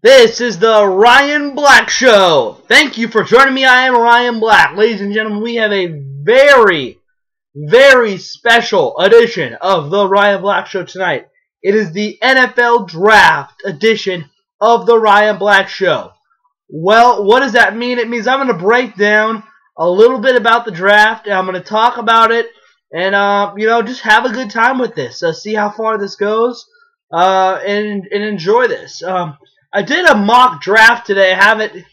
This is the Ryan Black Show. Thank you for joining me. I am Ryan Black. Ladies and gentlemen, we have a very special edition of the Ryan Black Show tonight. It is the NFL Draft edition of the Ryan Black Show. Well, what does that mean? It means I'm going to break down a little bit about the draft, and I'm going to talk about it, and just have a good time with this. See how far this goes, and enjoy this. I did a mock draft today. I have it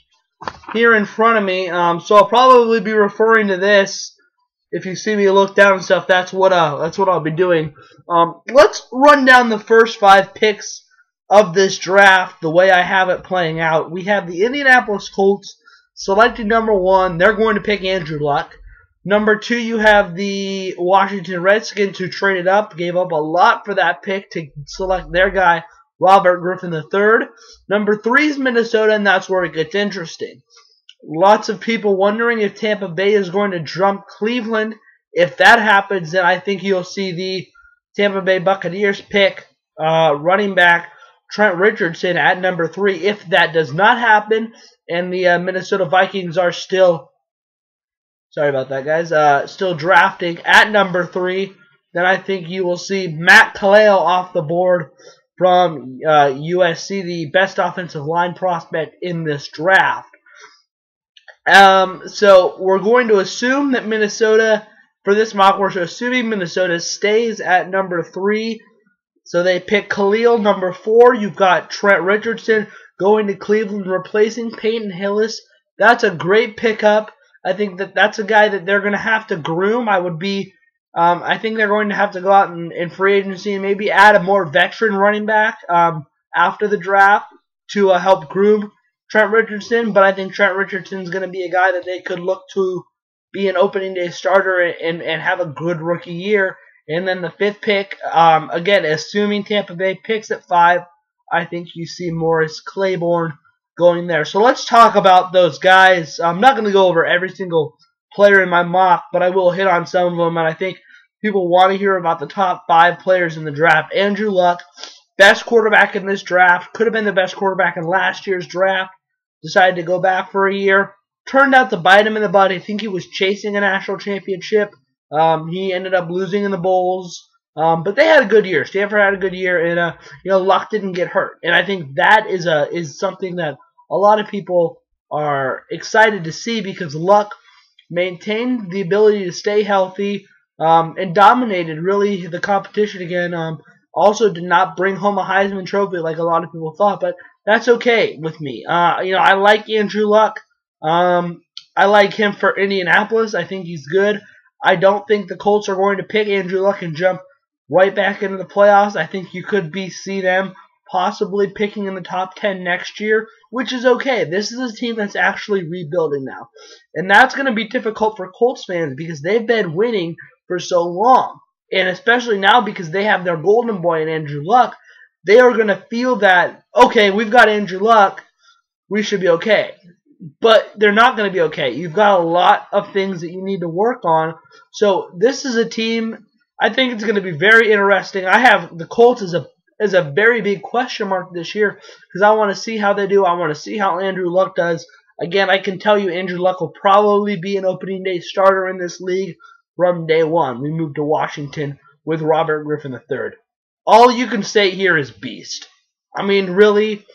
here in front of me, so I'll probably be referring to this. If you see me look down and stuff, that's what I'll be doing. Let's run down the first 5 picks of this draft the way I have it playing out. We have the Indianapolis Colts selecting number 1. They're going to pick Andrew Luck. Number 2, you have the Washington Redskins, who traded up, gave up a lot for that pick to select their guy, Robert Griffin III. Number 3 is Minnesota, and that's where it gets interesting. Lots of people wondering if Tampa Bay is going to jump Cleveland. If that happens, then I think you'll see the Tampa Bay Buccaneers pick running back Trent Richardson at number 3. If that does not happen, and the Minnesota Vikings are still, sorry about that, guys, still drafting at number 3, then I think you will see Matt Kalil off the board from USC, the best offensive line prospect in this draft. So we're going to assume that Minnesota, for this mock, we're assuming Minnesota stays at number 3. So they pick Kalil. Number 4, you've got Trent Richardson going to Cleveland, replacing Peyton Hillis. That's a great pickup. I think that's a guy that they're going to have to groom. I think they're going to have to go out in free agency and maybe add a more veteran running back after the draft to help groom Trent Richardson. But I think Trent Richardson's going to be a guy that they could look to be an opening day starter and have a good rookie year. And then the 5th pick, again, assuming Tampa Bay picks at 5, I think you see Morris Claiborne going there. So let's talk about those guys. I'm not going to go over every single player in my mock, but I will hit on some of them, and I think people want to hear about the top 5 players in the draft. Andrew Luck, best quarterback in this draft, could have been the best quarterback in last year's draft, decided to go back for a year, turned out to bite him in the butt. I think he was chasing a national championship. He ended up losing in the bowls, but they had a good year. Stanford had a good year, and Luck didn't get hurt, and I think that is something that a lot of people are excited to see, because Luck maintained the ability to stay healthy and dominated really the competition again. Also did not bring home a Heisman Trophy like a lot of people thought, but that's okay with me. I like Andrew Luck. I like him for Indianapolis. I think he's good. I don't think the Colts are going to pick Andrew Luck and jump right back into the playoffs. I think you could see them possibly picking in the top 10 next year, which is okay. This is a team that's actually rebuilding now. And that's going to be difficult for Colts fans because they've been winning for so long. And especially now because they have their golden boy in Andrew Luck, they are going to feel that, okay, we've got Andrew Luck, we should be okay. But they're not going to be okay. You've got a lot of things that you need to work on. So this is a team, I think it's going to be very interesting. I have the Colts as a very big question mark this year because I want to see how they do. I want to see how Andrew Luck does. Again, I can tell you Andrew Luck will probably be an opening day starter in this league from day 1. We moved to Washington with Robert Griffin III. All you can say here is beast. I mean, really,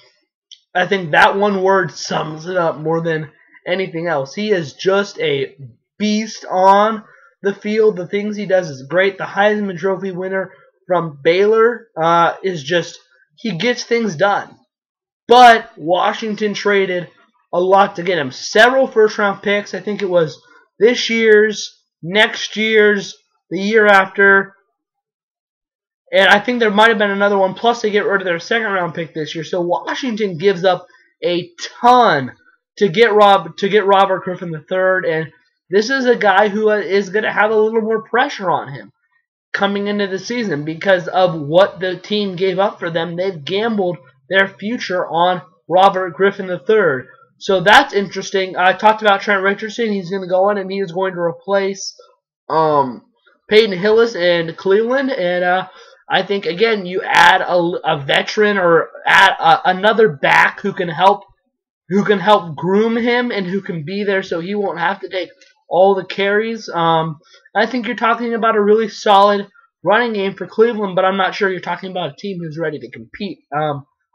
I think that one word sums it up more than anything else. He is just a beast on the field. The things he does is great. The Heisman Trophy winner from Baylor is just, he gets things done. But Washington traded a lot to get him. Several first-round picks. I think it was this year's, next year's, the year after. And I think there might have been another one. Plus, they get rid of their second-round pick this year. So Washington gives up a ton to get Robert Griffin III. And this is a guy who is going to have a little more pressure on him coming into the season because of what the team gave up for them. They've gambled their future on Robert Griffin III. So that's interesting. I talked about Trent Richardson. He's going to go in and he is going to replace Peyton Hillis in Cleveland. And I think, again, you add a veteran or add another back who can help groom him and who can be there so he won't have to take all the carries. I think you're talking about a really solid running game for Cleveland, but I'm not sure you're talking about a team who's ready to compete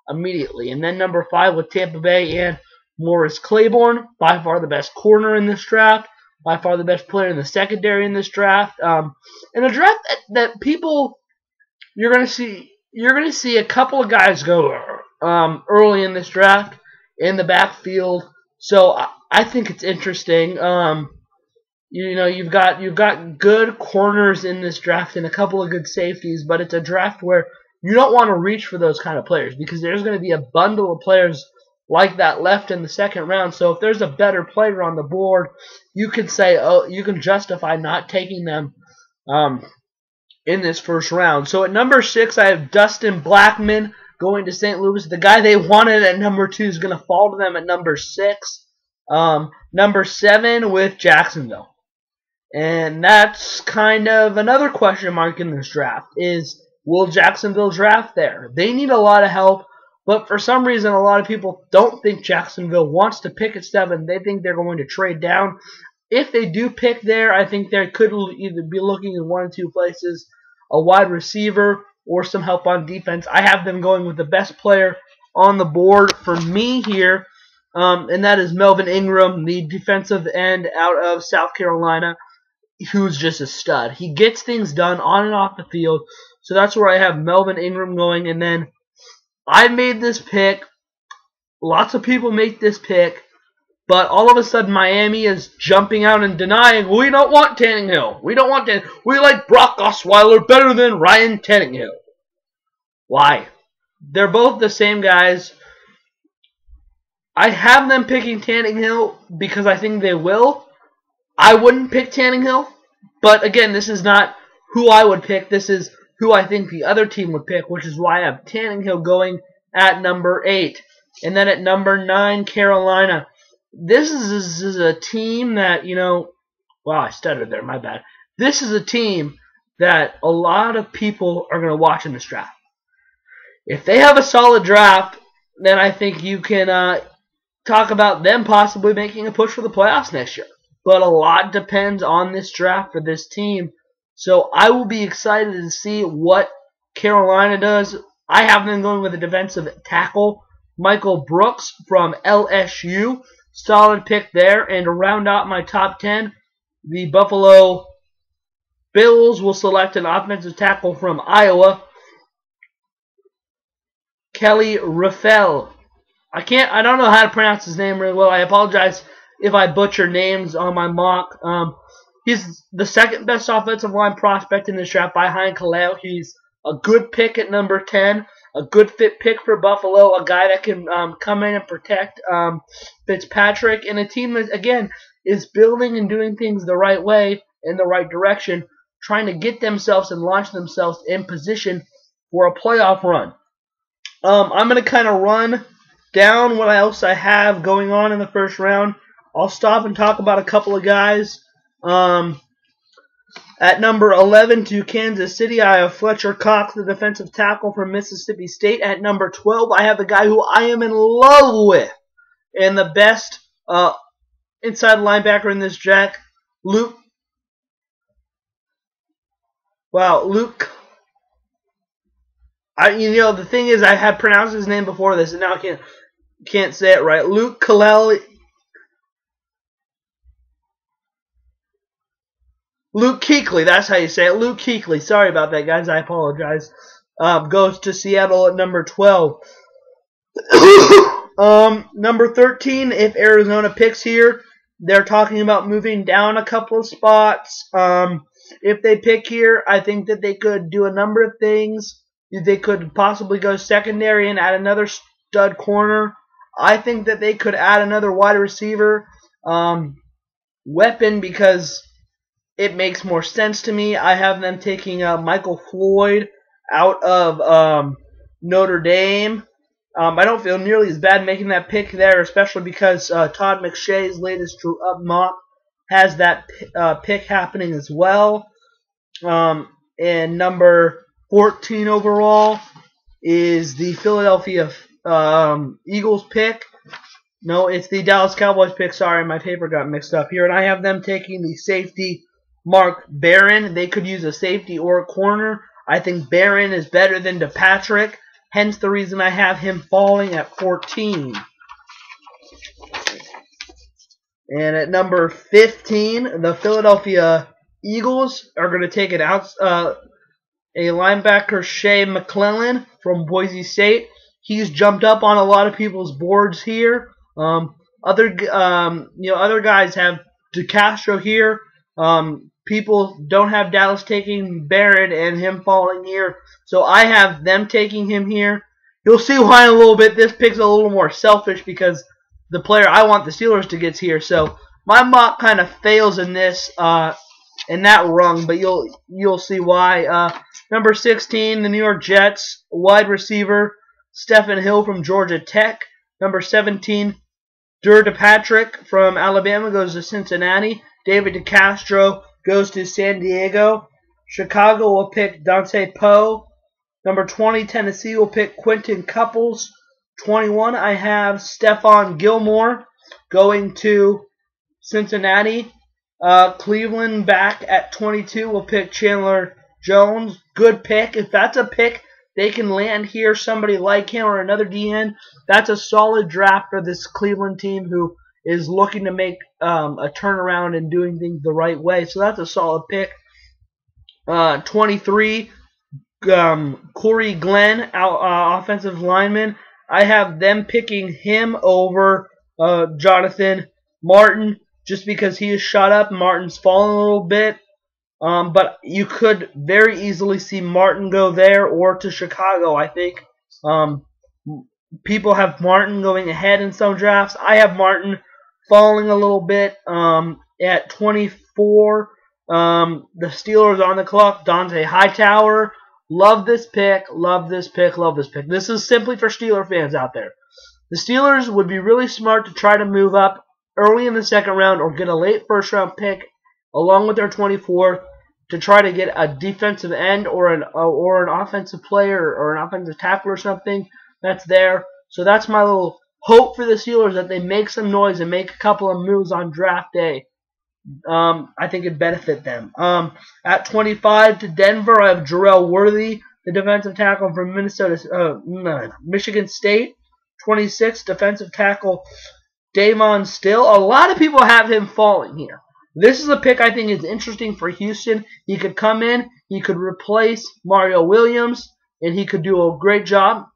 immediately. And then number 5 with Tampa Bay and Morris Claiborne, by far the best corner in this draft, by far the best player in the secondary in this draft. In a draft that people you're gonna see a couple of guys go early in this draft in the backfield. So I think it's interesting. You've got good corners in this draft and a couple of good safeties, but it's a draft where you don't want to reach for those kind of players because there's going to be a bundle of players like that left in the second round. So if there's a better player on the board, you can say, you can justify not taking them in this first round. So at number 6, I have Dustin Blackman going to St. Louis. The guy they wanted at number 2 is going to fall to them at number 6. Number 7 with Jacksonville. And that's kind of another question mark in this draft is, will Jacksonville draft there? They need a lot of help, but for some reason a lot of people don't think Jacksonville wants to pick at 7. They think they're going to trade down. If they do pick there, I think they could either be looking in one or two places, a wide receiver or some help on defense. I have them going with the best player on the board for me here, and that is Melvin Ingram, the defensive end out of South Carolina, who's just a stud. He gets things done on and off the field, so that's where I have Melvin Ingram going. And then I made this pick. Lots of people make this pick, but all of a sudden Miami is jumping out and denying, we don't want Tannehill. We don't want Tannehill. We like Brock Osweiler better than Ryan Tannehill. Why? They're both the same guys. I have them picking Tannehill because I think they will. I wouldn't pick Tannehill, but again, this is not who I would pick. This is who I think the other team would pick, which is why I have Tannehill going at number 8. And then at number 9, Carolina. This is a team that, wow, I stuttered there, my bad. This is a team that a lot of people are going to watch in this draft. If they have a solid draft, then I think you can talk about them possibly making a push for the playoffs next year. But a lot depends on this draft for this team. So I will be excited to see what Carolina does. I have them going with a defensive tackle, Michael Brooks from LSU. Solid pick there. And to round out my top 10, the Buffalo Bills will select an offensive tackle from Iowa, Kelly Raffel. I don't know how to pronounce his name really well. I apologize if I butcher names on my mock. He's the second best offensive line prospect in this draft behind Kaleo. He's a good pick at number 10, a good fit pick for Buffalo, a guy that can come in and protect Fitzpatrick, and a team that, again, is building and doing things the right way, in the right direction, trying to get themselves and launch themselves in position for a playoff run. I'm going to kind of run down what else I have going on in the first round. I'll stop and talk about a couple of guys. At number 11 to Kansas City, I have Fletcher Cox, the defensive tackle from Mississippi State. At number 12, I have the guy who I am in love with and the best inside linebacker in this draft, Luke. The thing is, I had pronounced his name before this, and now I can't say it right. Luke Kuechly. Luke Kuechly, that's how you say it. Luke Kuechly. Sorry about that, guys. I apologize. Goes to Seattle at number 12. Number 13, if Arizona picks here, they're talking about moving down a couple of spots. If they pick here, I think that they could do a number of things. They could possibly go secondary and add another stud corner. I think that they could add another wide receiver weapon because it makes more sense to me. I have them taking Michael Floyd out of Notre Dame. I don't feel nearly as bad making that pick there, especially because Todd McShay's latest Drew Up mock has that pick happening as well. And number 14 overall is the Philadelphia Eagles pick. No, it's the Dallas Cowboys pick. Sorry, my paper got mixed up here. And I have them taking the safety Mark Barron. They could use a safety or a corner. I think Barron is better than DePatrick. Hence the reason I have him falling at 14. And at number 15, the Philadelphia Eagles are going to take it out. A linebacker, Shea McClellan from Boise State. He's jumped up on a lot of people's boards here. Other guys have DeCastro here. People don't have Dallas taking Barron and him falling here. So I have them taking him here. You'll see why in a little bit. This pick's a little more selfish because the player I want the Steelers to get here. So my mock kind of fails in this in that rung, but you'll see why. Number 16, the New York Jets wide receiver Stephen Hill from Georgia Tech. Number 17, DePatrick from Alabama goes to Cincinnati. David DeCastro goes to San Diego. Chicago will pick Dante Poe. Number 20, Tennessee will pick Quentin Couples. 21, I have Stephon Gilmore going to Cincinnati. Cleveland back at 22 will pick Chandler Jones. Good pick. If that's a pick they can land here, somebody like him or another DN, that's a solid draft for this Cleveland team who is looking to make a turnaround and doing things the right way. So that's a solid pick. 23, Corey Glenn, offensive lineman. I have them picking him over Jonathan Martin just because he is shot up. Martin's fallen a little bit. But you could very easily see Martin go there or to Chicago, I think. People have Martin going ahead in some drafts. I have Martin falling a little bit at 24. The Steelers on the clock. Dante Hightower. Love this pick. Love this pick. Love this pick. This is simply for Steeler fans out there. The Steelers would be really smart to try to move up early in the second round or get a late first round pick along with their 24 to try to get a defensive end or an offensive player or an offensive tackle or something that's there. So that's my little hope for the Steelers, that they make some noise and make a couple of moves on draft day. I think it'd benefit them. At 25 to Denver, I have Jarrell Worthy, the defensive tackle from Michigan State. 26, defensive tackle Davon Still. A lot of people have him falling here. This is a pick I think is interesting for Houston. He could come in, he could replace Mario Williams, and he could do a great job.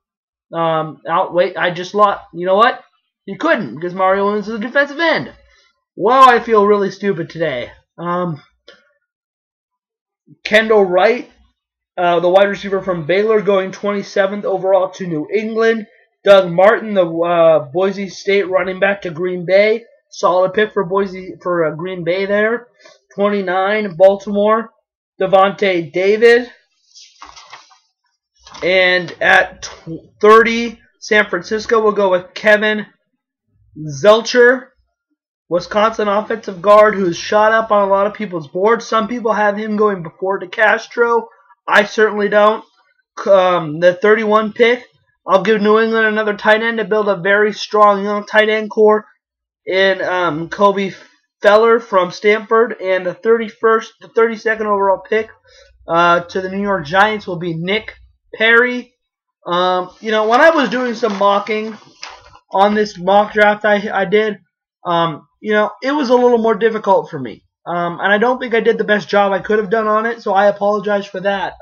I just lost. You know what? He couldn't because Mario Williams is a defensive end. Well, I feel really stupid today. Kendall Wright, the wide receiver from Baylor, going 27th overall to New England. Doug Martin, the Boise State running back to Green Bay. Solid pick for Green Bay there. 29, Baltimore, Devontae David. And at 30, San Francisco will go with Kevin Zelcher, Wisconsin offensive guard, who's shot up on a lot of people's boards. Some people have him going before DeCastro. I certainly don't. The 31 pick, I'll give New England another tight end to build a very strong young tight end core in Kobe Feller from Stanford. And the 32nd overall pick to the New York Giants will be Nick Perry. When I was doing some mocking on this mock draft I did, it was a little more difficult for me. And I don't think I did the best job I could have done on it, so I apologize for that.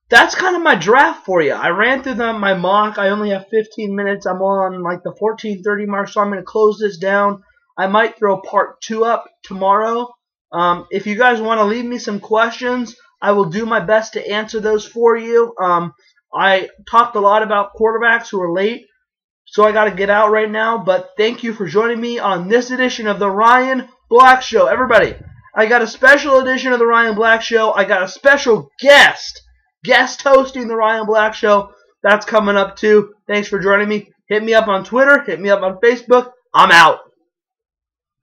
That's kind of my draft for you. I ran through my mock. I only have 15 minutes. I'm on like the 14:30 mark, so I'm going to close this down. I might throw part 2 up tomorrow. If you guys want to leave me some questions, I will do my best to answer those for you. I talked a lot about quarterbacks who are late, so I got to get out right now. But thank you for joining me on this edition of the Ryan Black Show. Everybody, I got a special edition of the Ryan Black Show. I got a special guest hosting the Ryan Black Show. That's coming up too. Thanks for joining me. Hit me up on Twitter. Hit me up on Facebook. I'm out.